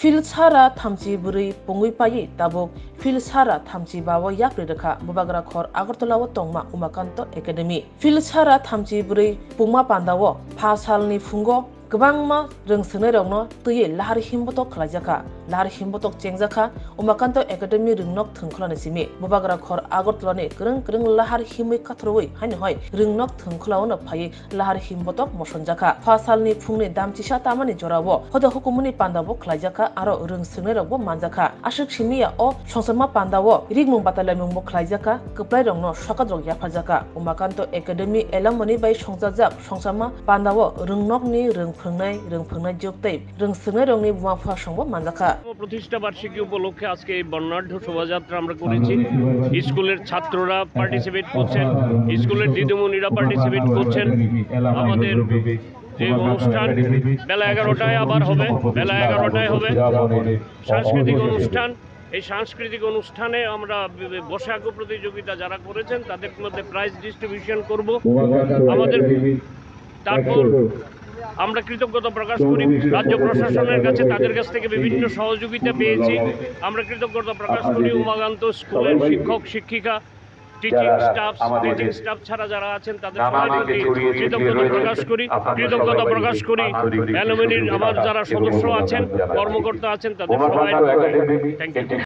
Filsara thamchi buri pongui payi tabuk Filsara thamchi bawa yakri rekha mubagra khor Agartala wo tongma Umakanto Academy. Filsara thamchi buri pungma pandawo phasalni fungo Gebangma rengsene rongno tuye lahar himbotok khlajaka lahar himbotok chengjaka Umakanto Academy ringnok thungkhlani simi mubagra khor Agartalani kreng lahar himui kathroi haini hoi ringnok thungkhlaono phayi lahar himbotok mosonjaka phasalni phungni damchisa tamani jorawo hoda hukumuni pandabo khlajaka aro rengsene rogbo manjaka ashik simiya o songsama pandawo rigmung batalamung bo khlaijaka kplai rongno sakadrok yapajaka Umakanto Academy elamoni bai songjajak songsama pandawo ringnokni রংফংনাই যোগতাই রংসংনাই রংনি বুমাফা সংব মানজাকা প্রতিষ্ঠা বার্ষিকী উপলক্ষে আজকে এই বর্ণাঢ্য শোভাযাত্রা আমরা করেছি। স্কুলের ছাত্ররা পার্টিসিপেট করছেন, স্কুলের দিদিমণিরা পার্টিসিপেট করছেন। আমাদের যে অনুষ্ঠান বেলা 11টায় আবার হবে, বেলা 11টায় হবে সাংস্কৃতিক অনুষ্ঠান। এই সাংস্কৃতিক অনুষ্ঠানে আমরা বসাক প্রতিযোগিতা যারা করেছেন তাদের মধ্যে প্রাইজ ডিস্ট্রিবিউশন করব। আমাদের তারপর আমরা কৃতজ্ঞতা প্রকাশ করি রাজ্য প্রশাসনের কাছে, তাদের কাছ থেকে বিভিন্ন সহযোগিতা পেয়েছি। আমরা কৃতজ্ঞতা প্রকাশ করি উমাকান্ত স্কুলের শিক্ষক শিক্ষিকা টিচিং স্টাফ ছাড়া যারা আছেন তাদের সবাই প্রতি কৃতজ্ঞতা প্রকাশ করি অ্যালুমিনির আমার যারা সদস্য আছেন কর্মকর্তা আছেন তাদের সবাই থ্যাংক ইউ।